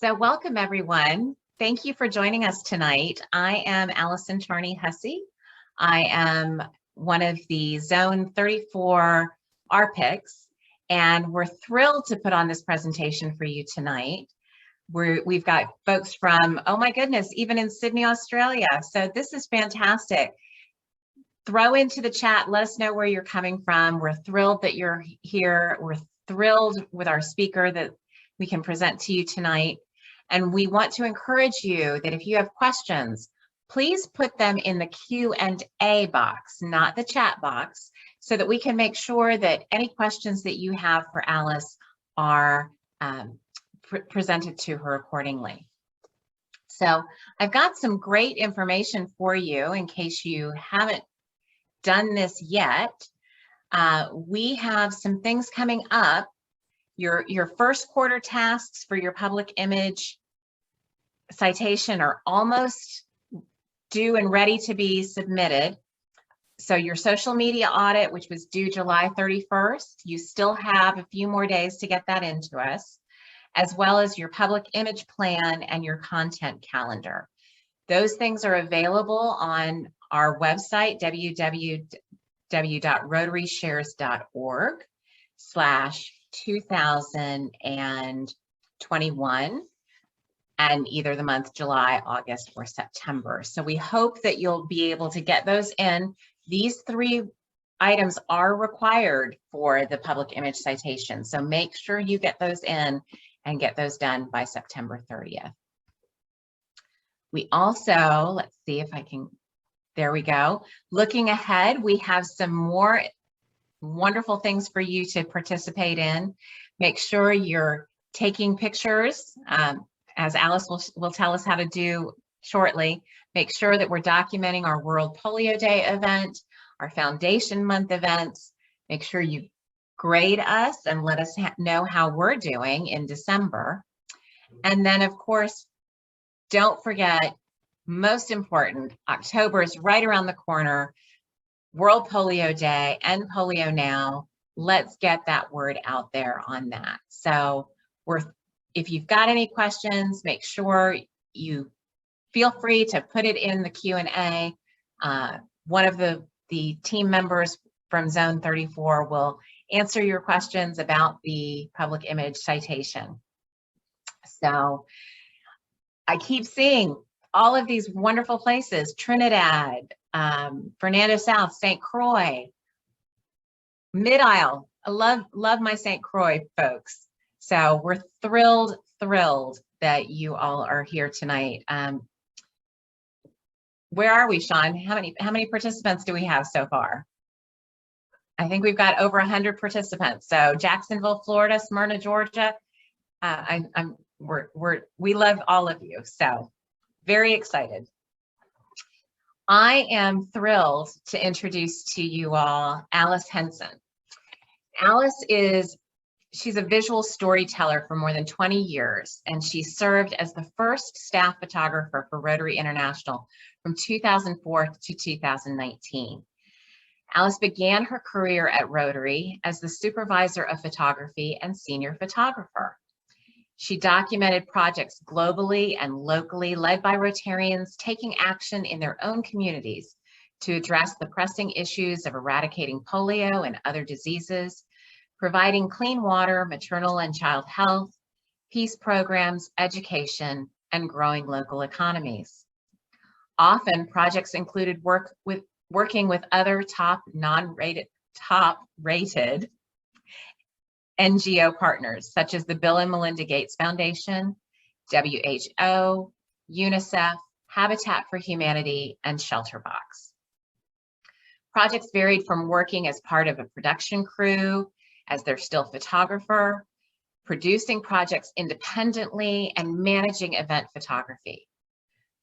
So welcome everyone. Thank you for joining us tonight. I am Allison Charney-Hussey. I am one of the Zone 34 RPICs, and we're thrilled to put on this presentation for you tonight. We've got folks from, oh my goodness, even in Sydney, Australia. So this is fantastic. Throw into the chat, let us know where you're coming from. We're thrilled that you're here. We're thrilled with our speaker that we can present to you tonight. And we want to encourage you that if you have questions, please put them in the Q&A box, not the chat box, so that we can make sure that any questions that you have for Alyce are presented to her accordingly. So I've got some great information for you in case you haven't done this yet. We have some things coming up. Your first quarter tasks for your public image citation are almost due and ready to be submitted. So your social media audit, which was due July 31st, you still have a few more days to get that into us, as well as your public image plan and your content calendar. Those things are available on our website, www.rotaryshares.org/2021, and either the month July, August, or September. So we hope that you'll be able to get those in. These three items are required for the public image citation. So make sure you get those in and get those done by September 30th. We also, let's see if I can, there we go. Looking ahead, we have some more wonderful things for you to participate in. Make sure you're taking pictures, as Alyce will tell us how to do shortly. Make sure that we're documenting our World Polio Day event, our Foundation Month events. Make sure you grade us and let us know how we're doing in December. And then, of course, don't forget, most important, October is right around the corner. World Polio Day, End Polio Now. Let's get that word out there on that. So if you've got any questions, make sure you feel free to put it in the Q&A. One of the team members from Zone 34 will answer your questions about the public image citation. So I keep seeing all of these wonderful places: Trinidad, Fernando South, St. Croix, Mid-Isle. I love my St. Croix folks. So we're thrilled that you all are here tonight. Where are we, Sean? How many participants do we have so far? I think we've got over 100 participants. So Jacksonville, Florida, Smyrna, Georgia. We love all of you. So very excited. I am thrilled to introduce to you all Alyce Henson. Alyce she's a visual storyteller for more than 20 years, and she served as the first staff photographer for Rotary International from 2004 to 2019. Alyce began her career at Rotary as the supervisor of photography and senior photographer. She documented projects globally and locally led by Rotarians taking action in their own communities to address the pressing issues of eradicating polio and other diseases, providing clean water, maternal and child health, peace programs, education, and growing local economies. Often, projects included working with other top-rated NGO partners, such as the Bill and Melinda Gates Foundation, WHO, UNICEF, Habitat for Humanity, and Shelterbox. Projects varied from working as part of a production crew, as their still photographer, producing projects independently, and managing event photography.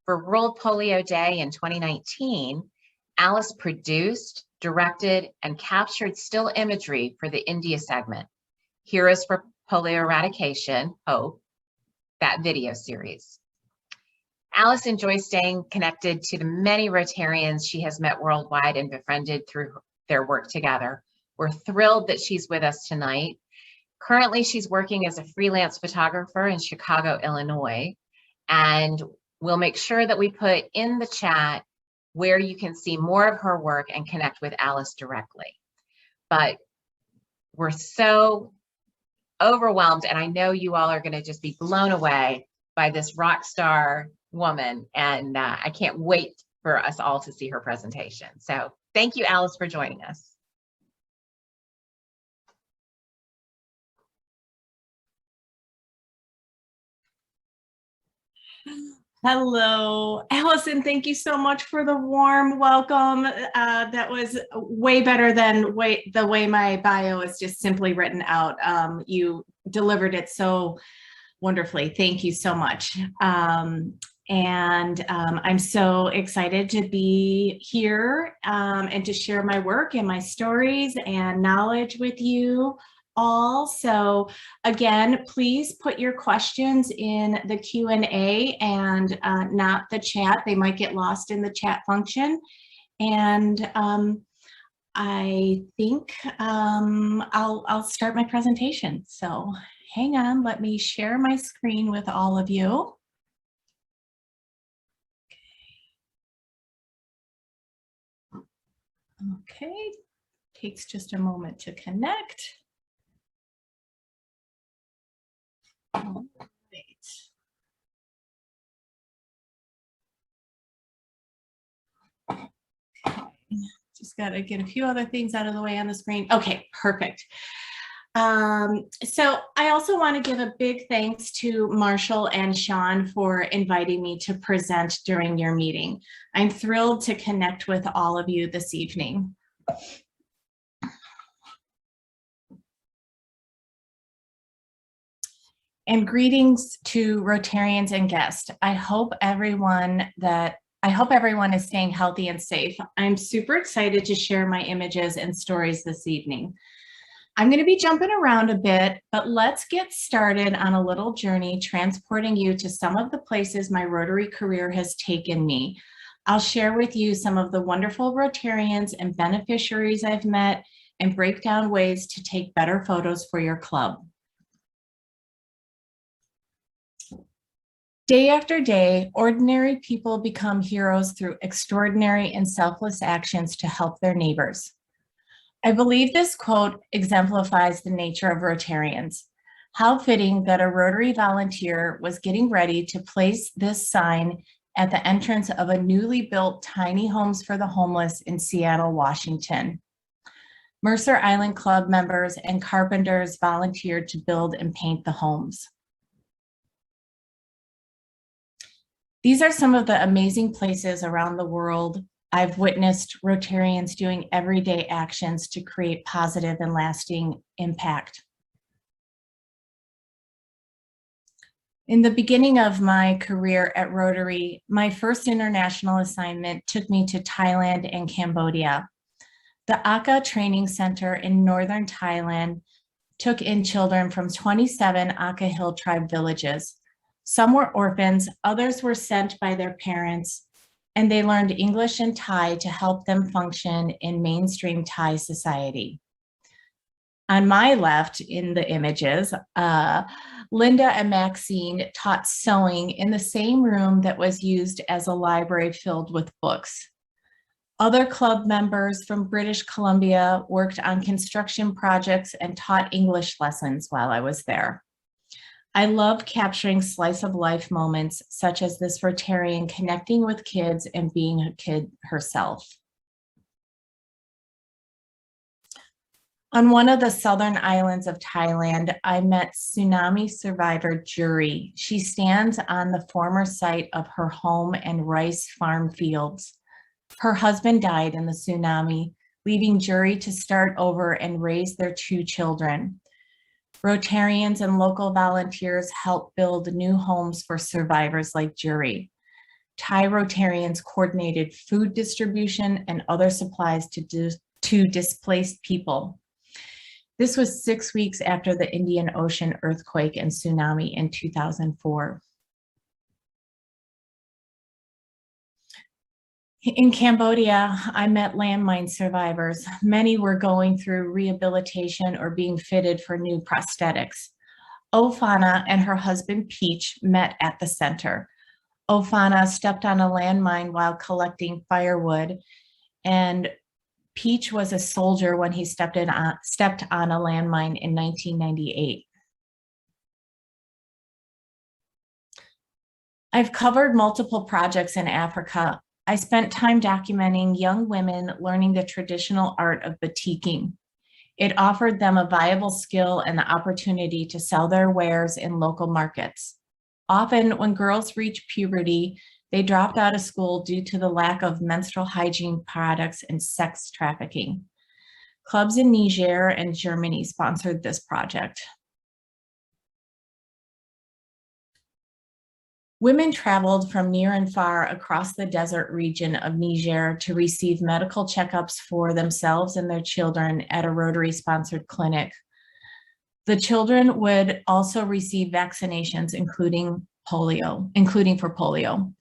For World Polio Day in 2019, Alyce produced, directed, and captured still imagery for the India segment, Heroes for Polio Eradication, HOPE, that video series. Alyce enjoys staying connected to the many Rotarians she has met worldwide and befriended through their work together. We're thrilled that she's with us tonight. Currently, she's working as a freelance photographer in Chicago, Illinois, and we'll make sure that we put in the chat where you can see more of her work and connect with Alyce directly. But we're so overwhelmed, and I know you all are going to just be blown away by this rock star woman, and I can't wait for us all to see her presentation. So thank you, Alyce, for joining us. Hello, Allison. Thank you so much for the warm welcome. That was way better than the way my bio is just simply written out. You delivered it so wonderfully. Thank you so much. I'm so excited to be here and to share my work and my stories and knowledge with you all. So again, please put your questions in the Q&A and not the chat. They might get lost in the chat function. And I think I'll start my presentation. So hang on, let me share my screen with all of you. Okay, takes just a moment to connect. All right. Okay. Just got to get a few other things out of the way on the screen. Okay, perfect. So I also want to give a big thanks to Marshall and Sean for inviting me to present during your meeting. I'm thrilled to connect with all of you this evening. And greetings to Rotarians and guests. I hope everyone is staying healthy and safe. I'm super excited to share my images and stories this evening. I'm going to be jumping around a bit, but let's get started on a little journey transporting you to some of the places my Rotary career has taken me. I'll share with you some of the wonderful Rotarians and beneficiaries I've met and break down ways to take better photos for your club. Day after day, ordinary people become heroes through extraordinary and selfless actions to help their neighbors. I believe this quote exemplifies the nature of Rotarians. How fitting that a Rotary volunteer was getting ready to place this sign at the entrance of a newly built tiny homes for the homeless in Seattle, Washington. Mercer Island Club members and carpenters volunteered to build and paint the homes. These are some of the amazing places around the world I've witnessed Rotarians doing everyday actions to create positive and lasting impact. In the beginning of my career at Rotary, my first international assignment took me to Thailand and Cambodia. The Aka Training Center in northern Thailand took in children from 27 Aka Hill tribe villages. Some were orphans, others were sent by their parents, and they learned English and Thai to help them function in mainstream Thai society. On my left in the images, Linda and Maxine taught sewing in the same room that was used as a library filled with books. Other club members from British Columbia worked on construction projects and taught English lessons while I was there. I love capturing slice of life moments such as this Rotarian connecting with kids and being a kid herself. On one of the southern islands of Thailand, I met tsunami survivor Jury. She stands on the former site of her home and rice farm fields. Her husband died in the tsunami, leaving Jury to start over and raise their 2 children. Rotarians and local volunteers help build new homes for survivors like Jury. Thai Rotarians coordinated food distribution and other supplies to displaced people. This was 6 weeks after the Indian Ocean earthquake and tsunami in 2004. In Cambodia, I met landmine survivors. Many were going through rehabilitation or being fitted for new prosthetics. Ofana and her husband Peach met at the center. Ofana stepped on a landmine while collecting firewood, and Peach was a soldier when he stepped on a landmine in 1998. I've covered multiple projects in Africa. I spent time documenting young women learning the traditional art of batiking. It offered them a viable skill and the opportunity to sell their wares in local markets. Often when girls reach puberty, they dropped out of school due to the lack of menstrual hygiene products and sex trafficking. Clubs in Niger and Germany sponsored this project. Women traveled from near and far across the desert region of Niger to receive medical checkups for themselves and their children at a Rotary-sponsored clinic. The children would also receive vaccinations, including for polio.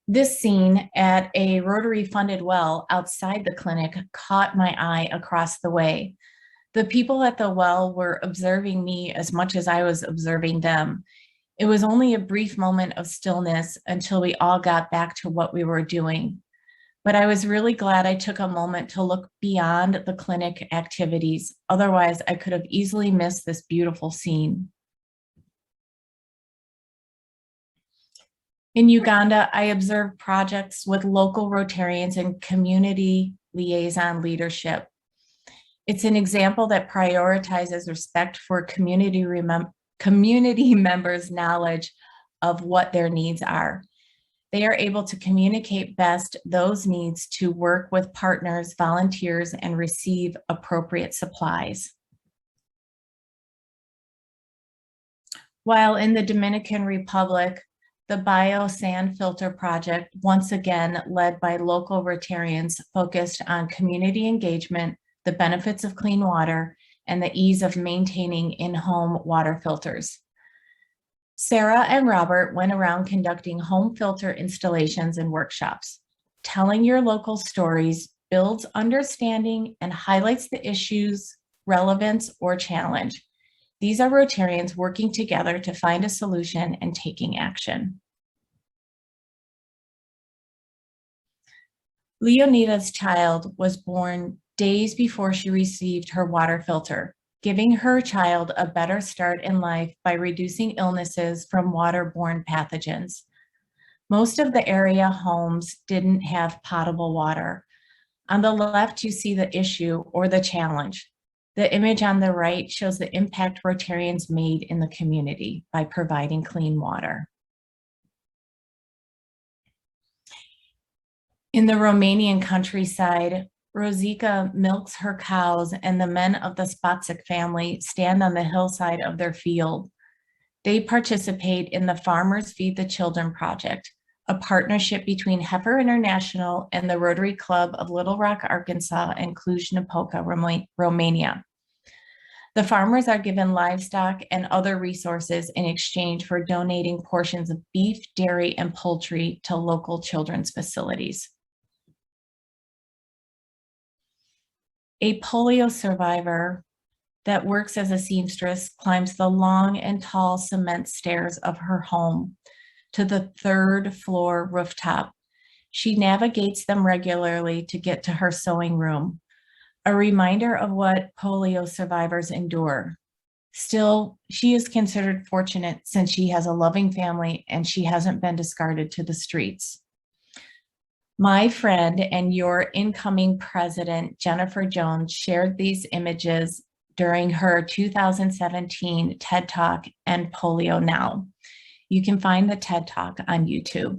This scene at a Rotary-funded well outside the clinic caught my eye across the way. The people at the well were observing me as much as I was observing them. It was only a brief moment of stillness until we all got back to what we were doing. But I was really glad I took a moment to look beyond the clinic activities. Otherwise, I could have easily missed this beautiful scene. In Uganda, I observed projects with local Rotarians and community liaison leadership. It's an example that prioritizes respect for community members' knowledge of what their needs are. They are able to communicate best those needs to work with partners, volunteers, and receive appropriate supplies. While in the Dominican Republic, the Bio Sand Filter Project, once again led by local Rotarians, focused on community engagement, the benefits of clean water, and the ease of maintaining in-home water filters. Sarah and Robert went around conducting home filter installations and workshops. Telling your local stories builds understanding and highlights the issues, relevance, or challenge. These are Rotarians working together to find a solution and taking action. Leonida's child was born days before she received her water filter, giving her child a better start in life by reducing illnesses from waterborne pathogens. Most of the area homes didn't have potable water. On the left, you see the issue or the challenge. The image on the right shows the impact Rotarians made in the community by providing clean water. In the Romanian countryside, Rosica milks her cows, and the men of the Spatsic family stand on the hillside of their field. They participate in the Farmers Feed the Children project, a partnership between Heifer International and the Rotary Club of Little Rock, Arkansas, and Cluj-Napoca, Romania. The farmers are given livestock and other resources in exchange for donating portions of beef, dairy, and poultry to local children's facilities. A polio survivor that works as a seamstress climbs the long and tall cement stairs of her home to the third floor rooftop. She navigates them regularly to get to her sewing room, a reminder of what polio survivors endure. Still, she is considered fortunate since she has a loving family and she hasn't been discarded to the streets. My friend and your incoming president, Jennifer Jones, shared these images during her 2017 TED Talk and Polio Now. You can find the TED Talk on YouTube.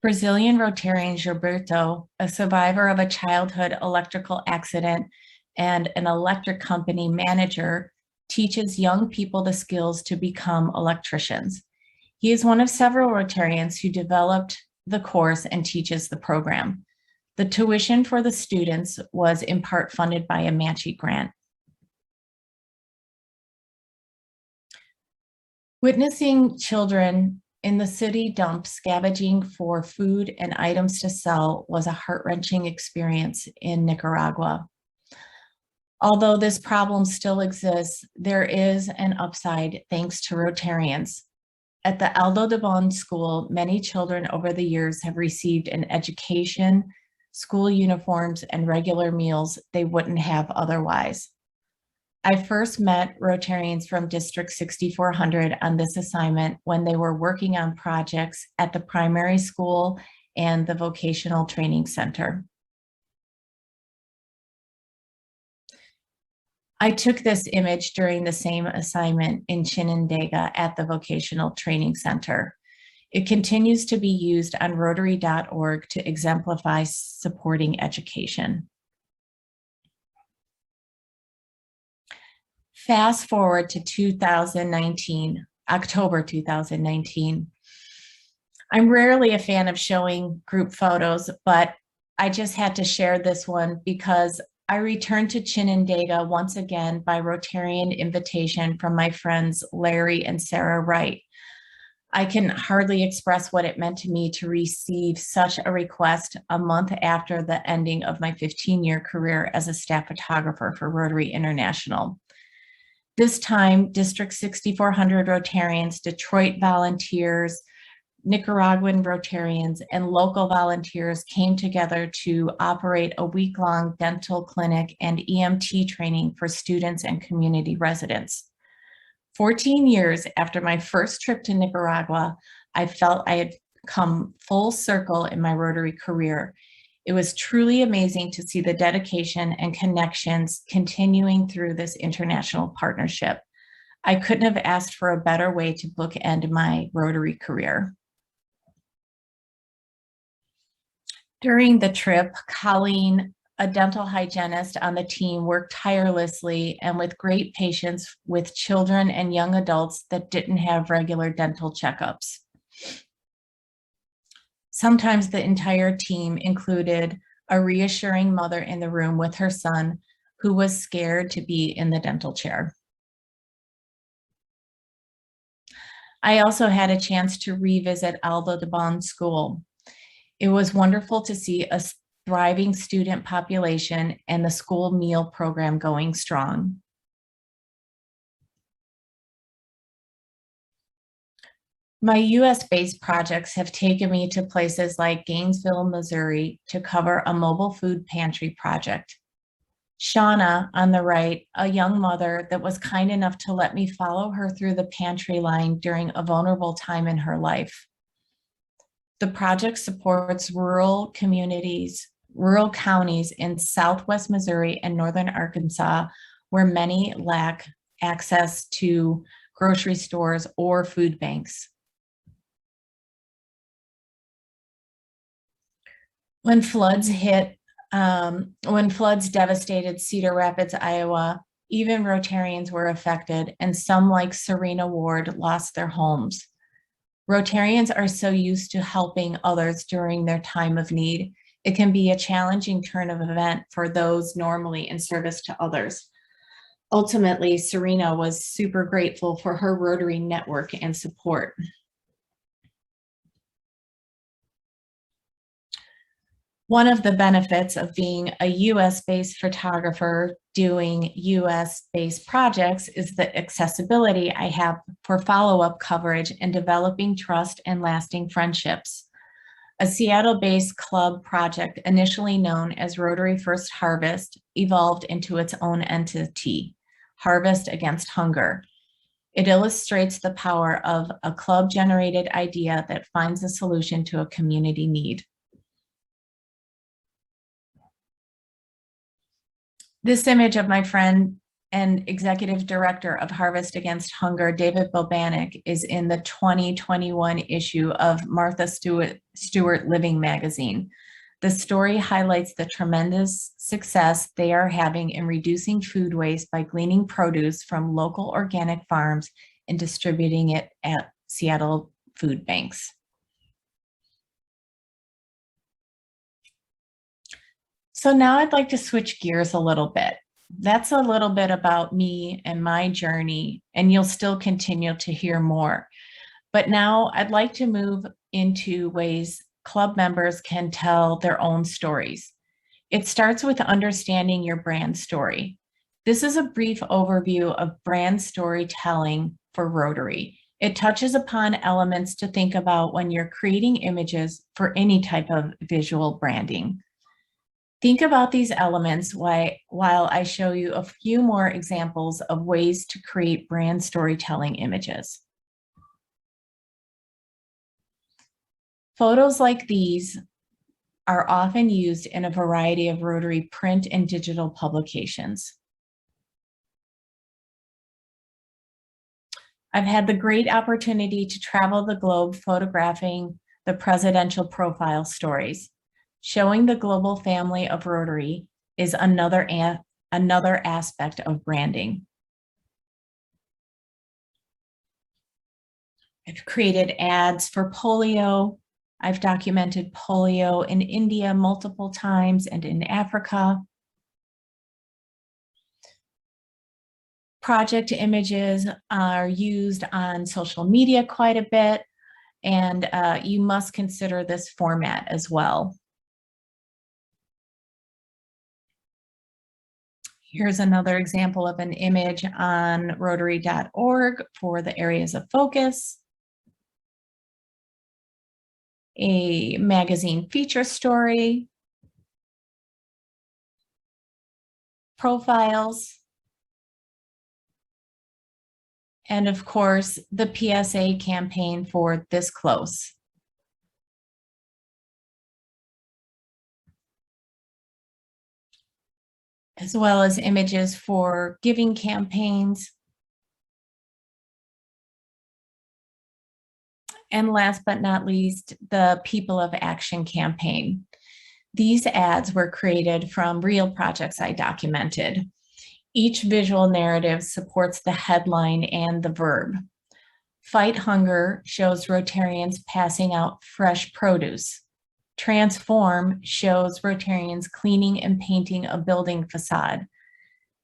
Brazilian Rotarian Gilberto, a survivor of a childhood electrical accident and an electric company manager, teaches young people the skills to become electricians. He is one of several Rotarians who developed the course and teaches the program. The tuition for the students was in part funded by a Manchi grant. Witnessing children in the city dump scavenging for food and items to sell was a heart-wrenching experience in Nicaragua. Although this problem still exists, there is an upside thanks to Rotarians. At the Aldo de Bon School, many children over the years have received an education, school uniforms, and regular meals they wouldn't have otherwise. I first met Rotarians from District 6400 on this assignment when they were working on projects at the primary school and the vocational training center. I took this image during the same assignment in Chinandega at the vocational training center. It continues to be used on Rotary.org to exemplify supporting education. Fast forward to 2019, October 2019. I'm rarely a fan of showing group photos, but I just had to share this one because I returned to Chinandega once again by Rotarian invitation from my friends Larry and Sarah Wright. I can hardly express what it meant to me to receive such a request a month after the ending of my 15-year career as a staff photographer for Rotary International. This time, District 6400 Rotarians, Detroit volunteers, Nicaraguan Rotarians, and local volunteers came together to operate a week-long dental clinic and EMT training for students and community residents. 14 years after my first trip to Nicaragua, I felt I had come full circle in my Rotary career. It was truly amazing to see the dedication and connections continuing through this international partnership. I couldn't have asked for a better way to bookend my Rotary career. During the trip, Colleen, a dental hygienist on the team, worked tirelessly and with great patience with children and young adults that didn't have regular dental checkups. Sometimes the entire team included a reassuring mother in the room with her son who was scared to be in the dental chair. I also had a chance to revisit Aldo de Bon School. It was wonderful to see a thriving student population and the school meal program going strong. My US-based projects have taken me to places like Gainesville, Missouri to cover a mobile food pantry project. Shauna, on the right, a young mother that was kind enough to let me follow her through the pantry line during a vulnerable time in her life. The project supports rural communities, rural counties in Southwest Missouri and Northern Arkansas, where many lack access to grocery stores or food banks. When floods devastated Cedar Rapids, Iowa, even Rotarians were affected, and some, like Serena Ward, lost their homes. Rotarians are so used to helping others during their time of need. It can be a challenging turn of event for those normally in service to others. Ultimately, Serena was super grateful for her Rotary network and support. One of the benefits of being a US-based photographer doing US-based projects is the accessibility I have for follow-up coverage and developing trust and lasting friendships. A Seattle-based club project, initially known as Rotary First Harvest, evolved into its own entity, Harvest Against Hunger. It illustrates the power of a club-generated idea that finds a solution to a community need. This image of my friend and executive director of Harvest Against Hunger, David Bobanek, is in the 2021 issue of Martha Stewart Living magazine. The story highlights the tremendous success they are having in reducing food waste by gleaning produce from local organic farms and distributing it at Seattle food banks. So now I'd like to switch gears a little bit. That's a little bit about me and my journey, and you'll still continue to hear more. But now I'd like to move into ways club members can tell their own stories. It starts with understanding your brand story. This is a brief overview of brand storytelling for Rotary. It touches upon elements to think about when you're creating images for any type of visual branding. Think about these elements while I show you a few more examples of ways to create brand storytelling images. Photos like these are often used in a variety of Rotary print and digital publications. I've had the great opportunity to travel the globe photographing the presidential profile stories. Showing the global family of Rotary is another aspect of branding. I've created ads for polio. I've documented polio in India multiple times and in Africa. Project images are used on social media quite a bit, and you must consider this format as well. Here's another example of an image on Rotary.org for the areas of focus. A magazine feature story. Profiles. And of course, the PSA campaign for This Close. As well as images for giving campaigns. And last but not least, the People of Action campaign. These ads were created from real projects I documented. Each visual narrative supports the headline and the verb. Fight Hunger shows Rotarians passing out fresh produce. Transform shows Rotarians cleaning and painting a building facade.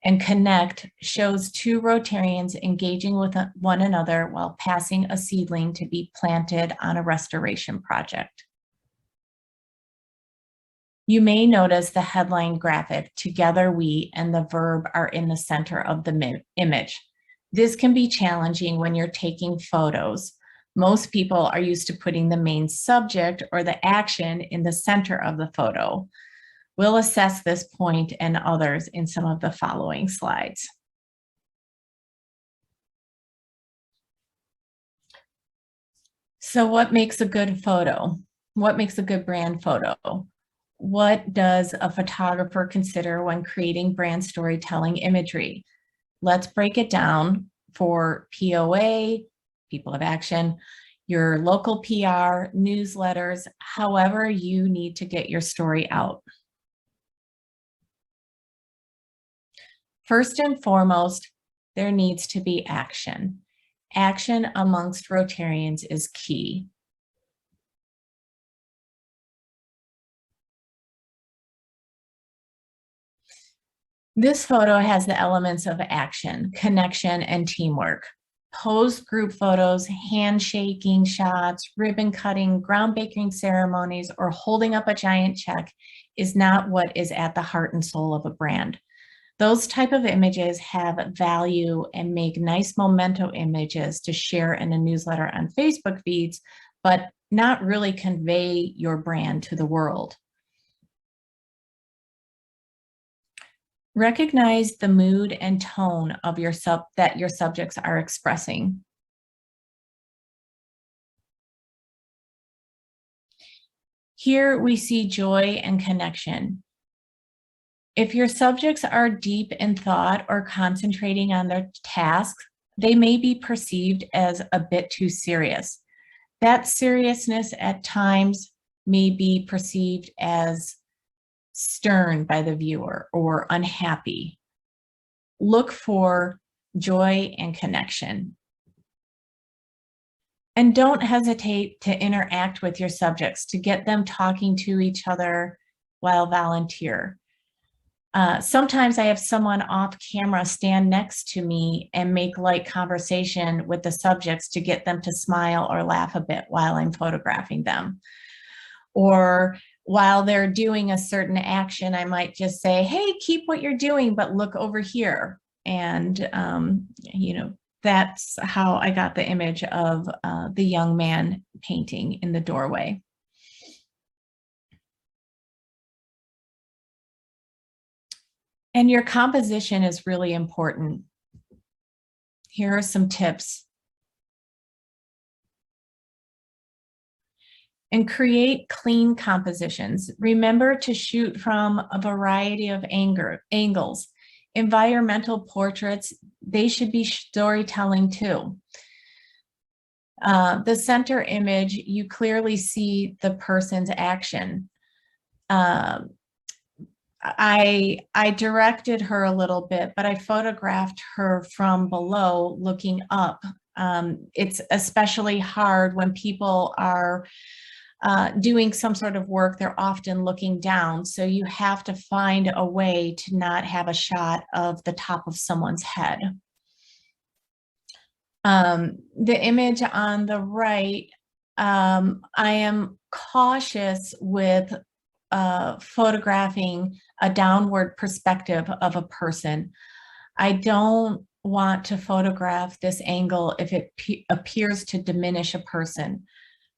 And Connect shows two Rotarians engaging with one another while passing a seedling to be planted on a restoration project. You may notice the headline graphic, "Together we," and the verb are in the center of the image. This can be challenging when you're taking photos. Most people are used to putting the main subject or the action in the center of the photo. We'll assess this point and others in some of the following slides. So what makes a good photo? What makes a good brand photo? What does a photographer consider when creating brand storytelling imagery? Let's break it down for POA, People of Action, your local PR, newsletters, however you need to get your story out. First and foremost, there needs to be action. Action amongst Rotarians is key. This photo has the elements of action, connection, and teamwork. Posed group photos, handshaking shots, ribbon cutting, groundbreaking ceremonies, or holding up a giant check is not what is at the heart and soul of a brand. Those type of images have value and make nice memento images to share in a newsletter on Facebook feeds, but not really convey your brand to the world. Recognize the mood and tone of that your subjects are expressing. Here we see joy and connection. If your subjects are deep in thought or concentrating on their tasks, they may be perceived as a bit too serious. That seriousness at times may be perceived as stern by the viewer or unhappy. Look for joy and connection. And don't hesitate to interact with your subjects to get them talking to each other while volunteer. Sometimes I have someone off camera stand next to me and make light conversation with the subjects to get them to smile or laugh a bit while I'm photographing them. Or while they're doing a certain action, I might just say, hey, keep what you're doing, but look over here. And, that's how I got the image of the young man painting in the doorway. And your composition is really important. Here are some tips. And create clean compositions. Remember to shoot from a variety of angles. Environmental portraits, they should be storytelling too. The center image, you clearly see the person's action. I directed her a little bit, but I photographed her from below looking up. It's especially hard when people are doing some sort of work, they're often looking down. So you have to find a way to not have a shot of the top of someone's head. The image on the right, I am cautious with photographing a downward perspective of a person. I don't want to photograph this angle if it appears to diminish a person.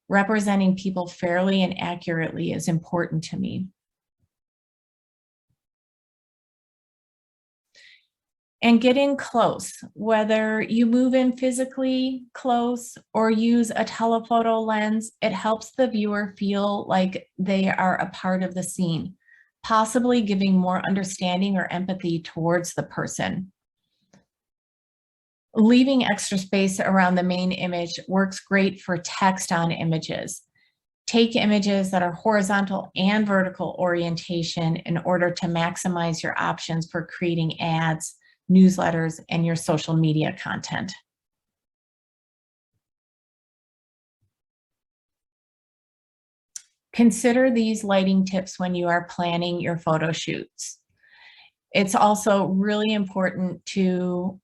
Representing people fairly and accurately is important to me. And get in close, whether you move in physically close or use a telephoto lens, it helps the viewer feel like they are a part of the scene, possibly giving more understanding or empathy towards the person. Leaving extra space around the main image works great for text on images. Take images that are horizontal and vertical orientation in order to maximize your options for creating ads, newsletters, and your social media content. Consider these lighting tips when you are planning your photo shoots. It's also really important to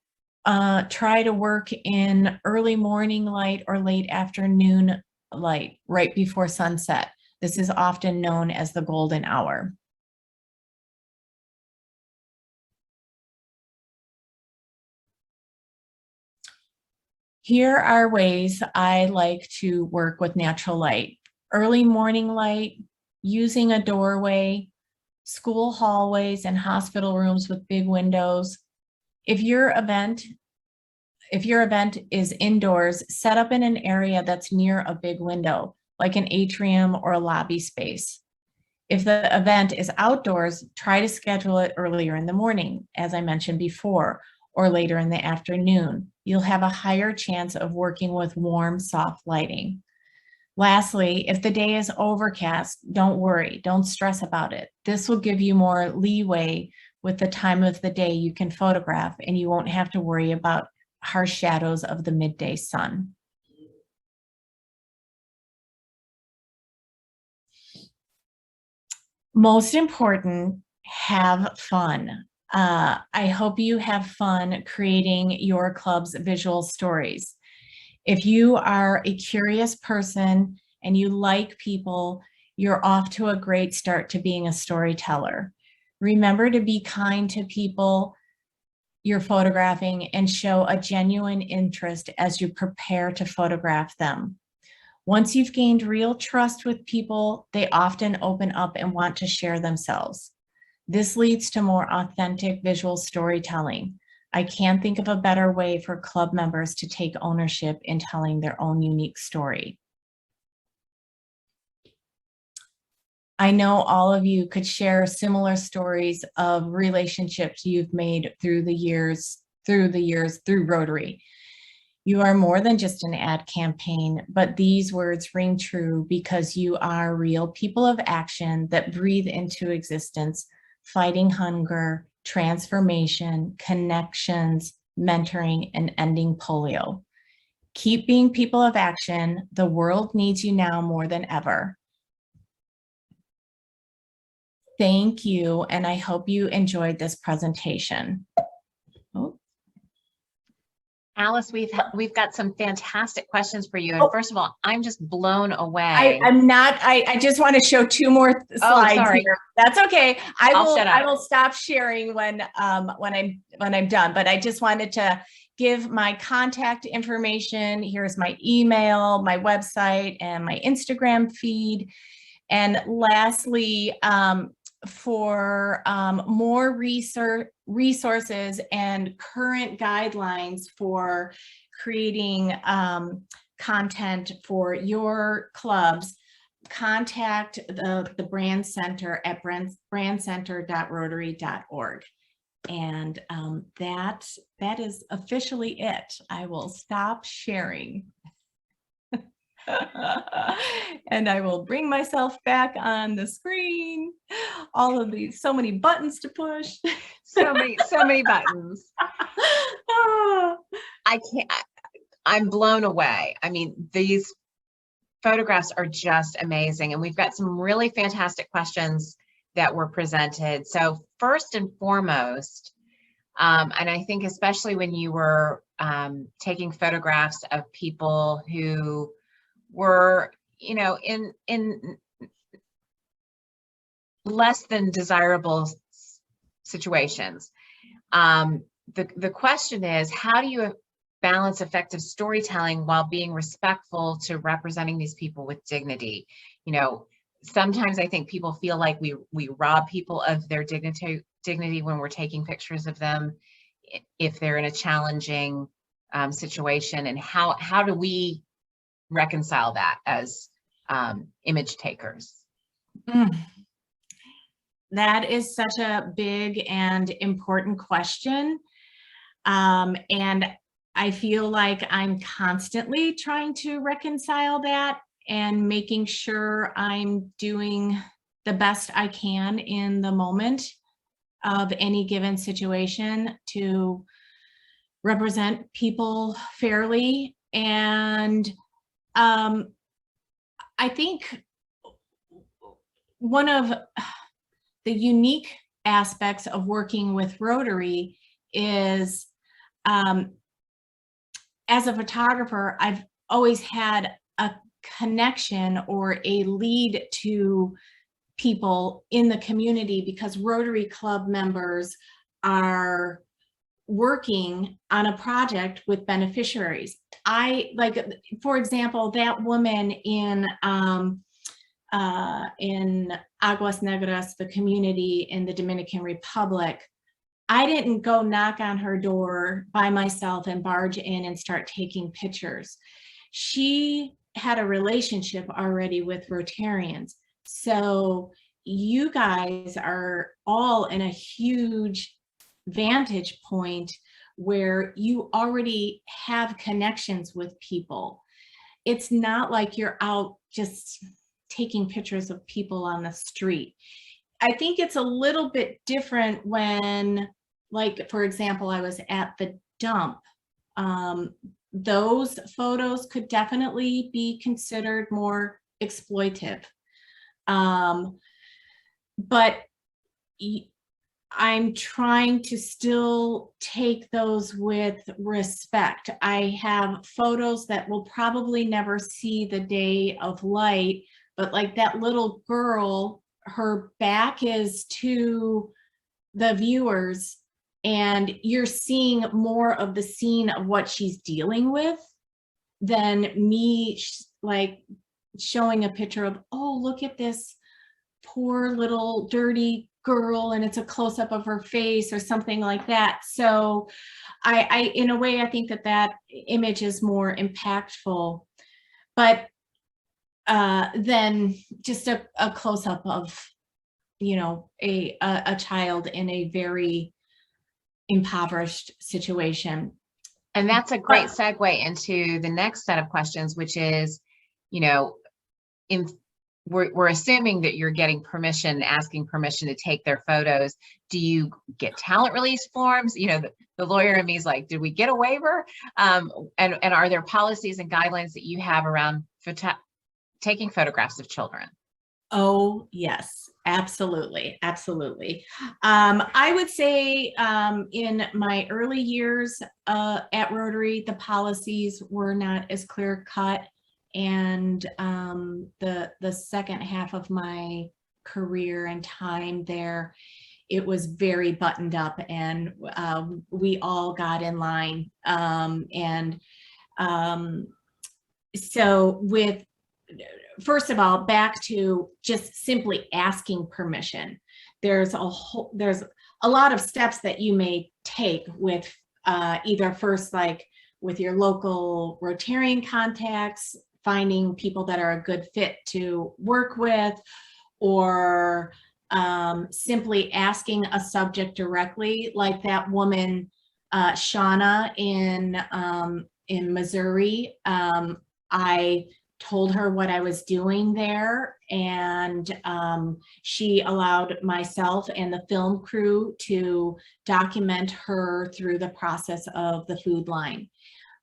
try to work in early morning light or late afternoon light right before sunset. This is often known as the golden hour. Here are ways I like to work with natural light. Early morning light, using a doorway, school hallways and hospital rooms with big windows. If your event is indoors, set up in an area that's near a big window, like an atrium or a lobby space. If the event is outdoors, try to schedule it earlier in the morning, as I mentioned before, or later in the afternoon. You'll have a higher chance of working with warm, soft lighting. Lastly, if the day is overcast, don't worry, don't stress about it. This will give you more leeway with the time of the day you can photograph, and you won't have to worry about harsh shadows of the midday sun. Most important, have fun. I hope you have fun creating your club's visual stories. If you are a curious person and you like people, you're off to a great start to being a storyteller. Remember to be kind to people you're photographing and show a genuine interest as you prepare to photograph them. Once you've gained real trust with people, they often open up and want to share themselves. This leads to more authentic visual storytelling. I can't think of a better way for club members to take ownership in telling their own unique story. I know all of you could share similar stories of relationships you've made through the years through Rotary. You are more than just an ad campaign, but these words ring true because you are real people of action that breathe into existence, fighting hunger, transformation, connections, mentoring, and ending polio. Keep being people of action. The world needs you now more than ever. Thank you, and I hope you enjoyed this presentation. Oh. Alyce, we've got some fantastic questions for you. And first of all, I'm just blown away. I just want to show 2 more slides here. That's okay. I will stop sharing when I'm done, but I just wanted to give my contact information. Here's my email, my website, and my Instagram feed. And lastly, for more resources and current guidelines for creating content for your clubs, contact the Brand Center at brandcenter.rotary.org. And that is officially it. I will stop sharing. And I will bring myself back on the screen. All of these, so many buttons to push. So many buttons. I'm blown away. I mean, these photographs are just amazing. And we've got some really fantastic questions that were presented. So first and foremost, and I think especially when you were taking photographs of people who were, you know, in less than desirable situations. The question is, how do you balance effective storytelling while being respectful to representing these people with dignity? You know, sometimes I think people feel like we rob people of their dignity when we're taking pictures of them if they're in a challenging situation. And how do we reconcile that as image takers? That is such a big and important question. And I feel like I'm constantly trying to reconcile that and making sure I'm doing the best I can in the moment of any given situation to represent people fairly. And I think one of the unique aspects of working with Rotary is, as a photographer, I've always had a connection or a lead to people in the community because Rotary Club members are working on a project with beneficiaries. For example, that woman in Aguas Negras, the community in the Dominican Republic, I didn't go knock on her door by myself and barge in and start taking pictures. She had a relationship already with Rotarians. So you guys are all in a huge vantage point where you already have connections with people. It's not like you're out just taking pictures of people on the street. I think it's a little bit different when, like, for example, I was at the dump. Those photos could definitely be considered more exploitive. But I'm trying to still take those with respect. I have photos that will probably never see the day of light, but like that little girl, her back is to the viewers and you're seeing more of the scene of what she's dealing with than me like showing a picture of, oh, look at this poor little dirty girl and it's a close-up of her face or something like that. So I in a way, I think that image is more impactful, but than just a close-up of, you know, a child in a very impoverished situation. And that's a great segue into the next set of questions, which is, you know, we're assuming that you're getting permission, asking permission to take their photos. Do you get talent release forms? You know, the lawyer in me is like, did we get a waiver? And are there policies and guidelines that you have around taking photographs of children? Oh, yes. Absolutely, absolutely. I would say in my early years at Rotary, the policies were not as clear cut, and the second half of my career and time there, it was very buttoned up, and we all got in line. So with, first of all, back to just simply asking permission. There's a lot of steps that you may take with either first, like with your local Rotarian contacts, finding people that are a good fit to work with, or simply asking a subject directly, like that woman, Shauna in Missouri. I told her what I was doing there, and she allowed myself and the film crew to document her through the process of the food line.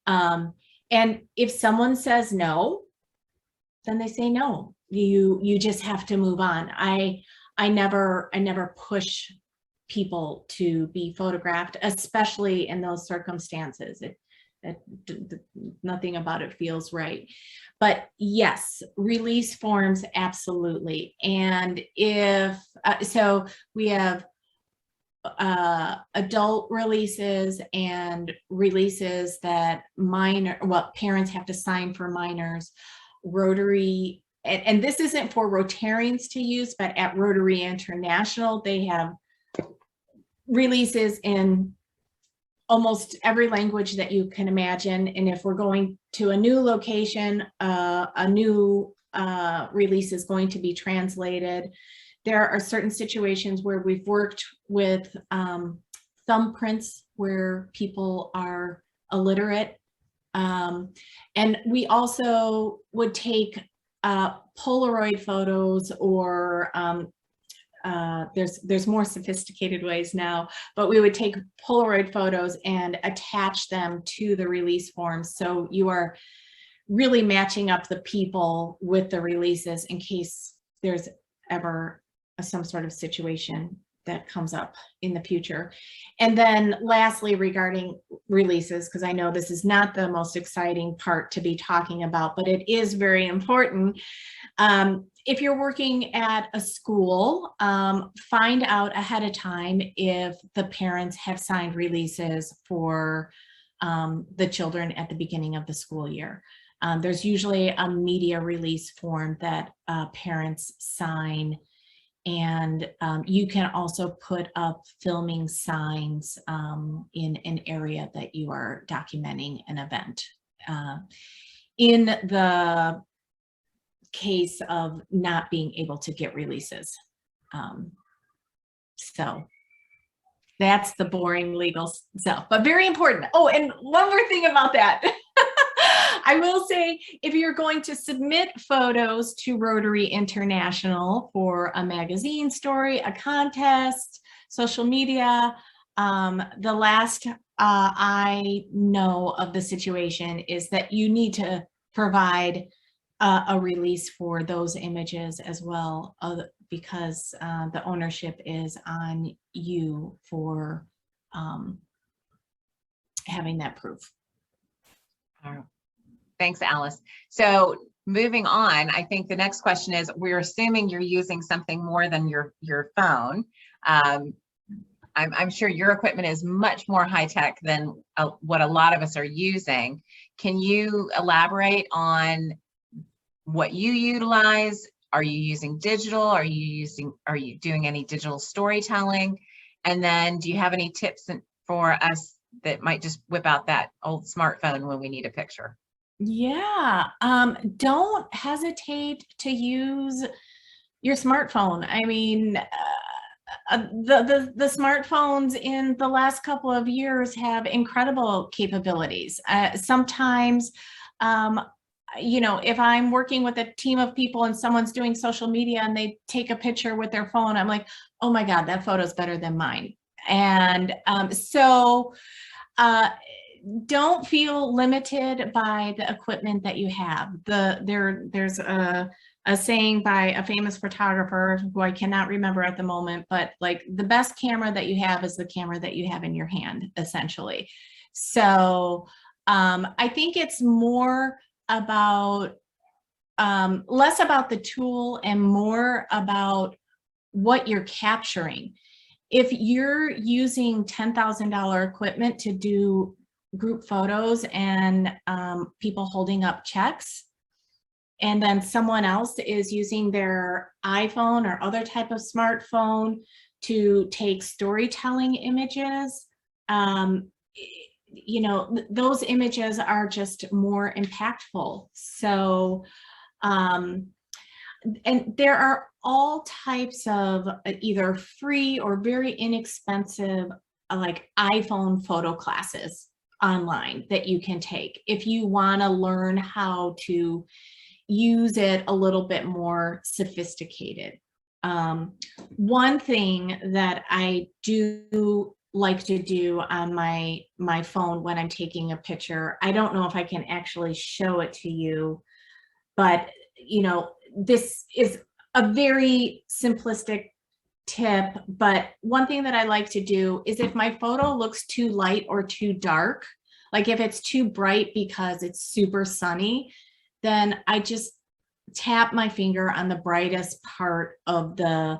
And if someone says no, then they say no. You just have to move on. I never push people to be photographed, especially in those circumstances. Nothing about it feels right. But yes, release forms, absolutely. And if so, we have adult releases and releases that parents have to sign for minors. Rotary, and this isn't for Rotarians to use, but at Rotary International, they have releases in almost every language that you can imagine. And if we're going to a new location, a new release is going to be translated. There are certain situations where we've worked with thumbprints where people are illiterate. And we also would take Polaroid photos, or there's more sophisticated ways now, but we would take Polaroid photos and attach them to the release forms. So you are really matching up the people with the releases in case there's ever some sort of situation that comes up in the future. And then lastly, regarding releases, because I know this is not the most exciting part to be talking about, but it is very important. If you're working at a school, find out ahead of time if the parents have signed releases for the children at the beginning of the school year. There's usually a media release form that parents sign, and you can also put up filming signs in an area that you are documenting an event. In the case of not being able to get releases. So that's the boring legal stuff, but very important. Oh, and one more thing about that. I will say, if you're going to submit photos to Rotary International for a magazine story, a contest, social media, the last I know of the situation is that you need to provide a release for those images as well, because the ownership is on you for having that proof. All right. Thanks, Alyce. So moving on, I think the next question is, we're assuming you're using something more than your phone. I'm sure your equipment is much more high tech than what a lot of us are using. Can you elaborate on what you utilize? Are you using digital? Are you doing any digital storytelling? And then do you have any tips for us that might just whip out that old smartphone when we need a picture? Yeah, don't hesitate to use your smartphone. I mean, the smartphones in the last couple of years have incredible capabilities. Sometimes, you know, if I'm working with a team of people and someone's doing social media and they take a picture with their phone, I'm like, oh my God, that photo's better than mine. And don't feel limited by the equipment that you have. There's a a saying by a famous photographer who I cannot remember at the moment, but like the best camera that you have is the camera that you have in your hand, essentially. So I think it's more about less about the tool and more about what you're capturing. If you're using $10,000 equipment to do group photos and people holding up checks, and then someone else is using their iPhone or other type of smartphone to take storytelling images, you know, those images are just more impactful. So, and there are all types of either free or very inexpensive, like iPhone photo classes online that you can take if you want to learn how to use it a little bit more sophisticated. One thing that I do like to do on my phone when I'm taking a picture, I don't know if I can actually show it to you, but you know, this is a very simplistic tip, but one thing that I like to do is if my photo looks too light or too dark, like if it's too bright because it's super sunny, then I just tap my finger on the brightest part of the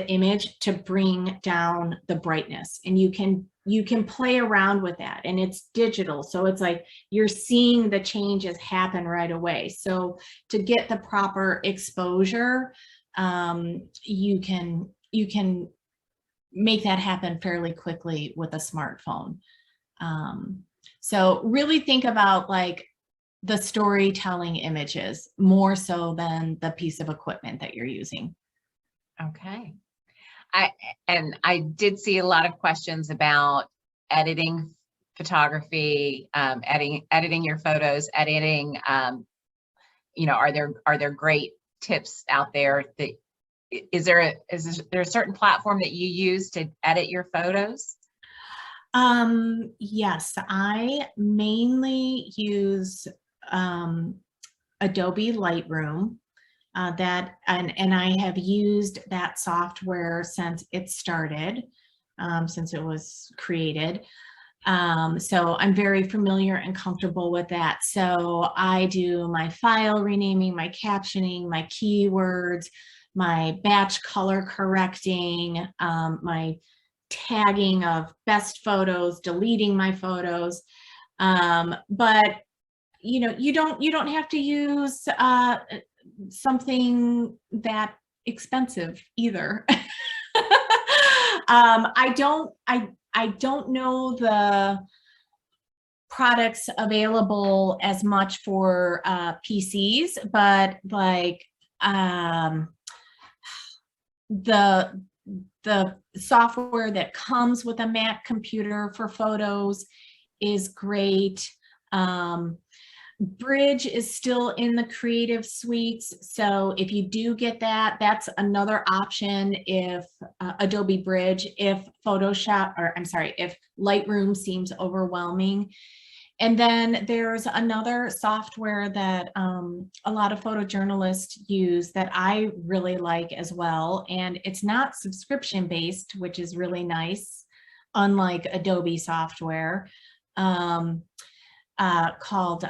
image to bring down the brightness. And you can play around with that, and it's digital. So it's like you're seeing the changes happen right away. So to get the proper exposure, you can make that happen fairly quickly with a smartphone. So really think about like the storytelling images more so than the piece of equipment that you're using. Okay. I did see a lot of questions about editing photography, editing your photos, editing, you know, are there great tips out there that, is there a certain platform that you use to edit your photos? Yes, I mainly use Adobe Lightroom. And I have used that software since it started, since it was created. So I'm very familiar and comfortable with that. So I do my file renaming, my captioning, my keywords, my batch color correcting, my tagging of best photos, deleting my photos. But you know, you don't have to use something that expensive either. I don't know the products available as much for PCs, but like the software that comes with a Mac computer for photos is great. Bridge is still in the creative suites. So if you do get that, that's another option if Adobe Bridge, if Photoshop, or I'm sorry, if Lightroom seems overwhelming. And then there's another software that a lot of photojournalists use that I really like as well. And it's not subscription based, which is really nice, unlike Adobe software. Called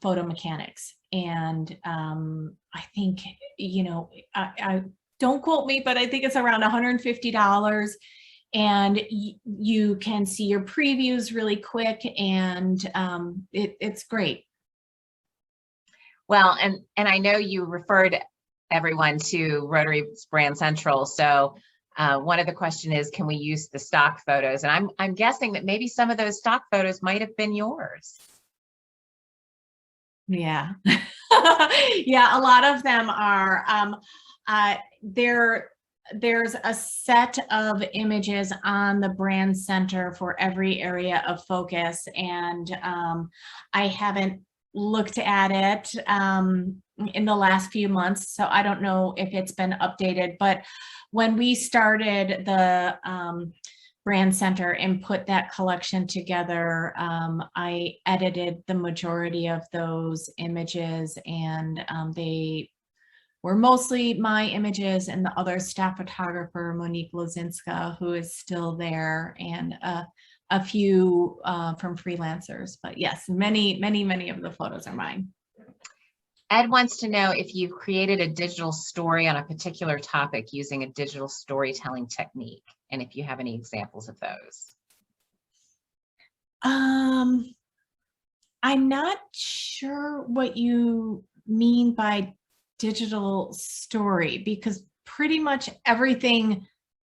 Photo Mechanics. And I think, you know, I don't quote me, but I think it's around $150. And you can see your previews really quick, and it's great. Well, and I know you referred everyone to Rotary's Brand Central. So one of the question is, can we use the stock photos? And I'm guessing that maybe some of those stock photos might have been yours. Yeah. Yeah, a lot of them are. There's a set of images on the brand center for every area of focus, and I haven't looked at it in the last few months, so I don't know if it's been updated. But when we started the brand center and put that collection together, I edited the majority of those images, and they were mostly my images, and the other staff photographer, Monique Lozinska, who is still there, and a few from freelancers. But yes, many of the photos are mine. Ed wants to know if you've created a digital story on a particular topic using a digital storytelling technique, and if you have any examples of those. I'm not sure what you mean by digital story, because pretty much everything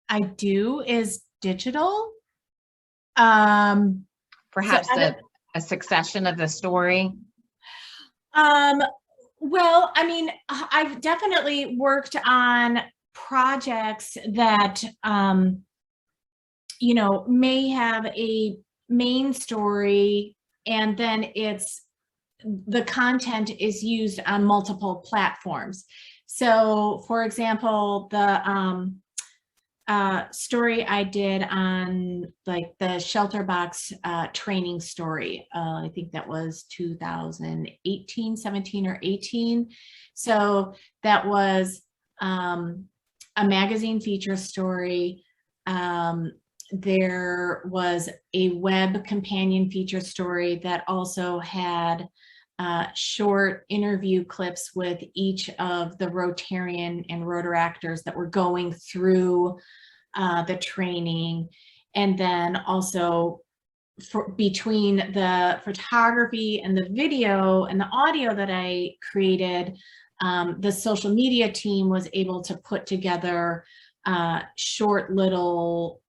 I do is digital. Perhaps a succession of the story. Well, I mean, I've definitely worked on projects that, you know, may have a main story, and then the content is used on multiple platforms. So, for example, the story I did on like the shelter box training story, I think that was 2018, 17 or 18. So that was a magazine feature story. There was a web companion feature story that also had short interview clips with each of the Rotarian and Rotaractors that were going through the training. And then also between the photography and the video and the audio that I created, the social media team was able to put together short little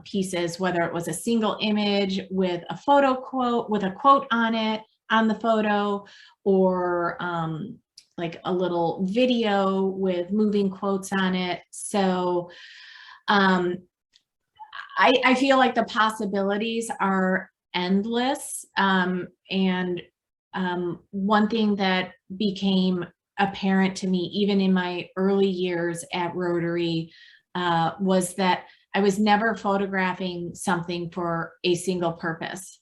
pieces, whether it was a single image with a photo quote, with a quote on it, on the photo, or like a little video with moving quotes on it. So I feel like the possibilities are endless. And one thing that became apparent to me, even in my early years at Rotary, was that I was never photographing something for a single purpose.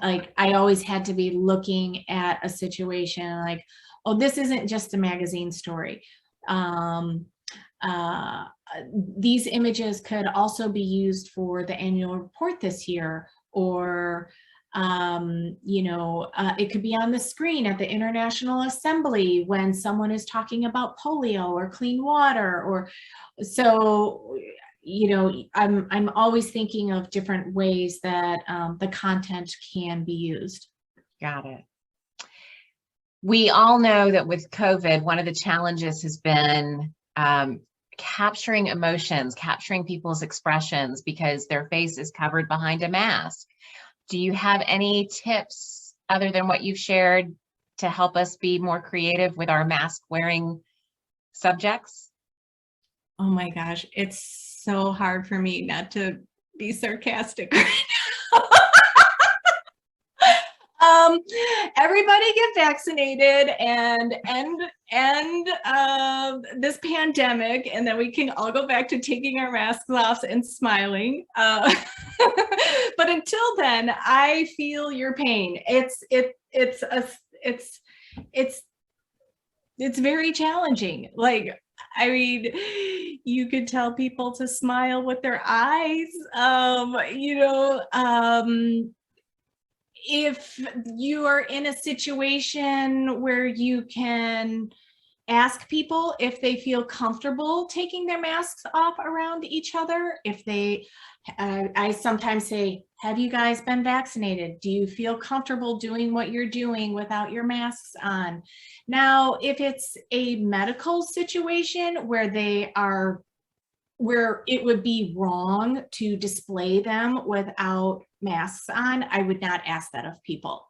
Like, I always had to be looking at a situation like, oh, this isn't just a magazine story. These images could also be used for the annual report this year, or you know, it could be on the screen at the International Assembly when someone is talking about polio or clean water. Or so, you know, I'm always thinking of different ways that the content can be used. Got it. We all know that with COVID, one of the challenges has been capturing emotions, capturing people's expressions, because their face is covered behind a mask. Do you have any tips other than what you've shared to help us be more creative with our mask wearing subjects? Oh my gosh, it's so hard for me not to be sarcastic right now. Everybody get vaccinated and end this pandemic, and then we can all go back to taking our masks off and smiling. But until then, I feel your pain. It's very challenging. Like, I mean, you could tell people to smile with their eyes. You know, if you are in a situation where you can ask people if they feel comfortable taking their masks off around each other, if they, I sometimes say, have you guys been vaccinated? Do you feel comfortable doing what you're doing without your masks on? Now, if it's a medical situation where where it would be wrong to display them without masks on, I would not ask that of people.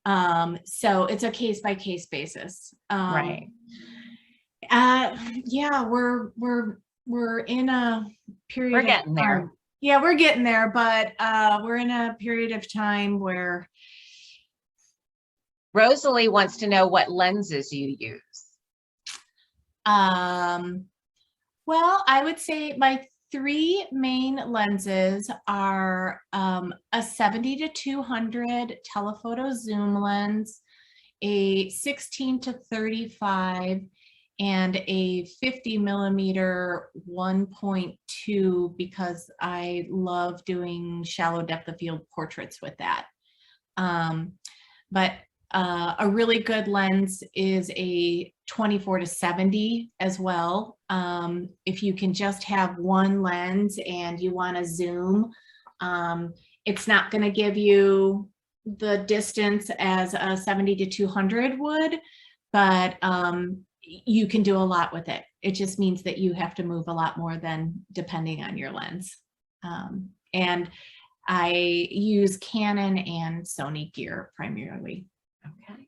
So it's a case by case basis. Right. Yeah, we're in a period. We're getting there. Yeah, we're getting there, but we're in a period of time where. Rosalie wants to know what lenses you use. Well, I would say my three main lenses are a 70-200 telephoto zoom lens, a 16-35, and a 50 millimeter 1.2 because I love doing shallow depth of field portraits with that. But a really good lens is a 24-70 as well. If you can just have one lens and you want to zoom, it's not going to give you the distance as a 70-200 would, but you can do a lot with it. It just means that you have to move a lot more than depending on your lens. And I use Canon and Sony gear primarily. Okay.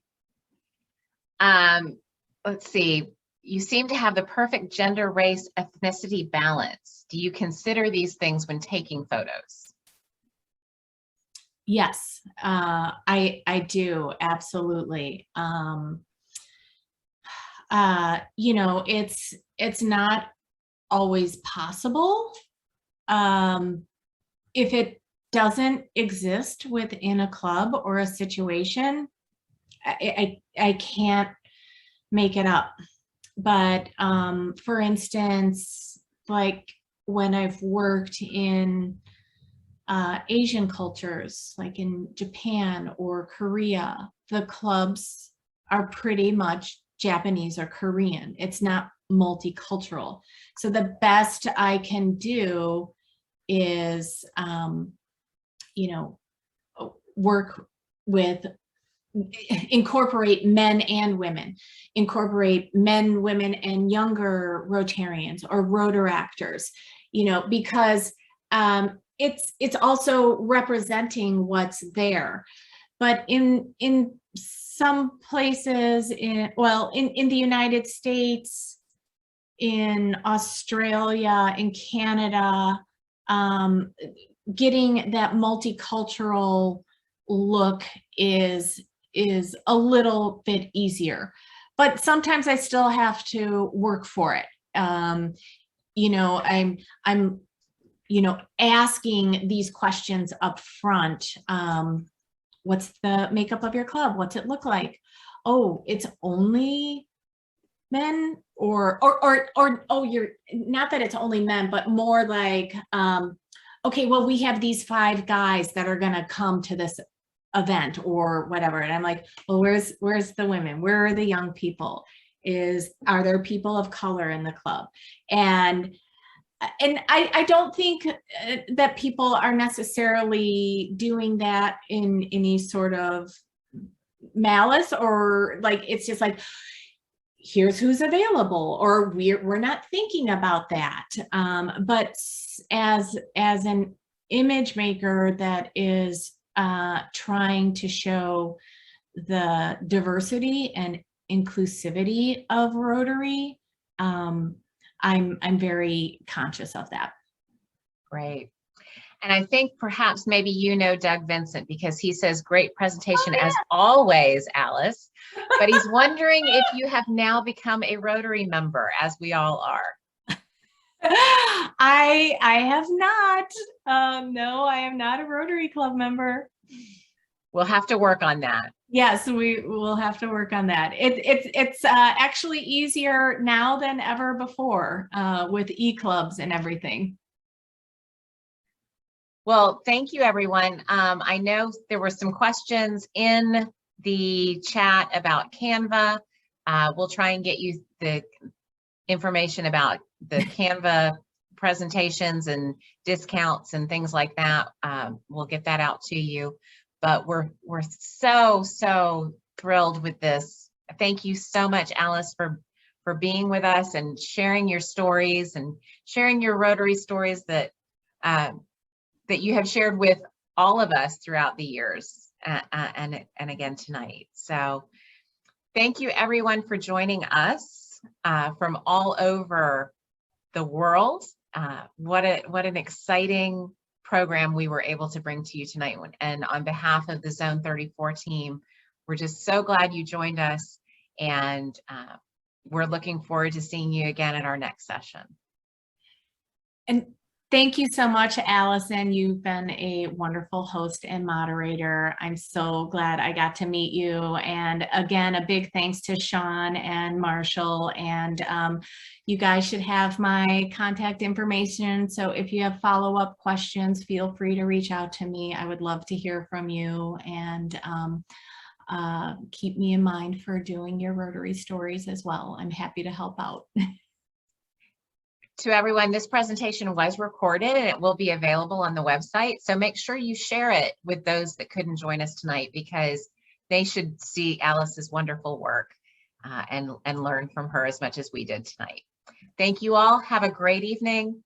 Let's see. You seem to have the perfect gender, race, ethnicity balance. Do you consider these things when taking photos? Yes, I do, absolutely. You know, it's not always possible. If it doesn't exist within a club or a situation, I can't make it up. But for instance, like when I've worked in Asian cultures, like in Japan or Korea, the clubs are pretty much Japanese or Korean. It's not multicultural. So the best I can do is, you know, work with, incorporate men and women, incorporate men, women, and younger Rotarians or Rotaractors, you know, because it's also representing what's there. But in some places, in the United States, in Australia, in Canada, getting that multicultural look is a little bit easier, but sometimes I still have to work for it. You know, I'm you know, asking these questions up front. What's the makeup of your club? What's it look like? Oh, it's only men, or oh, you're not that it's only men, but more like, okay, well, we have these 5 guys that are gonna come to this event or whatever. And I'm like, well, where's the women? Where are the young people? Are there people of color in the club? And I don't think that people are necessarily doing that in any sort of malice, or like, it's just like, here's who's available, or we're not thinking about that. But as an image maker that is trying to show the diversity and inclusivity of Rotary, I'm very conscious of that. Great. And I think perhaps maybe you know Doug Vincent, because he says, great presentation as always, Alyce. But he's wondering if you have now become a Rotary member, as we all are. I have not. No, I am not a Rotary Club member. We'll have to work on that. Yes, we will have to work on that. It's actually easier now than ever before with e-clubs and everything. Well, thank you, everyone. I know there were some questions in the chat about Canva. We'll try and get you the information about the Canva presentations and discounts and things like that. We'll get that out to you. But we're so thrilled with this. Thank you so much, Alyce, for being with us and sharing your stories and sharing your Rotary stories that you have shared with all of us throughout the years and again tonight. So thank you, everyone, for joining us from all over the world. What an exciting program we were able to bring to you tonight. And on behalf of the Zone 34 team, we're just so glad you joined us, and we're looking forward to seeing you again at our next session. And Thank you so much, Allison. You've been a wonderful host and moderator. I'm so glad I got to meet you. And again, a big thanks to Sean and Marshall. And you guys should have my contact information. So if you have follow-up questions, feel free to reach out to me. I would love to hear from you, and keep me in mind for doing your Rotary stories as well. I'm happy to help out. To everyone, this presentation was recorded and it will be available on the website. So make sure you share it with those that couldn't join us tonight, because they should see Alyce's wonderful work and learn from her as much as we did tonight. Thank you all. Have a great evening.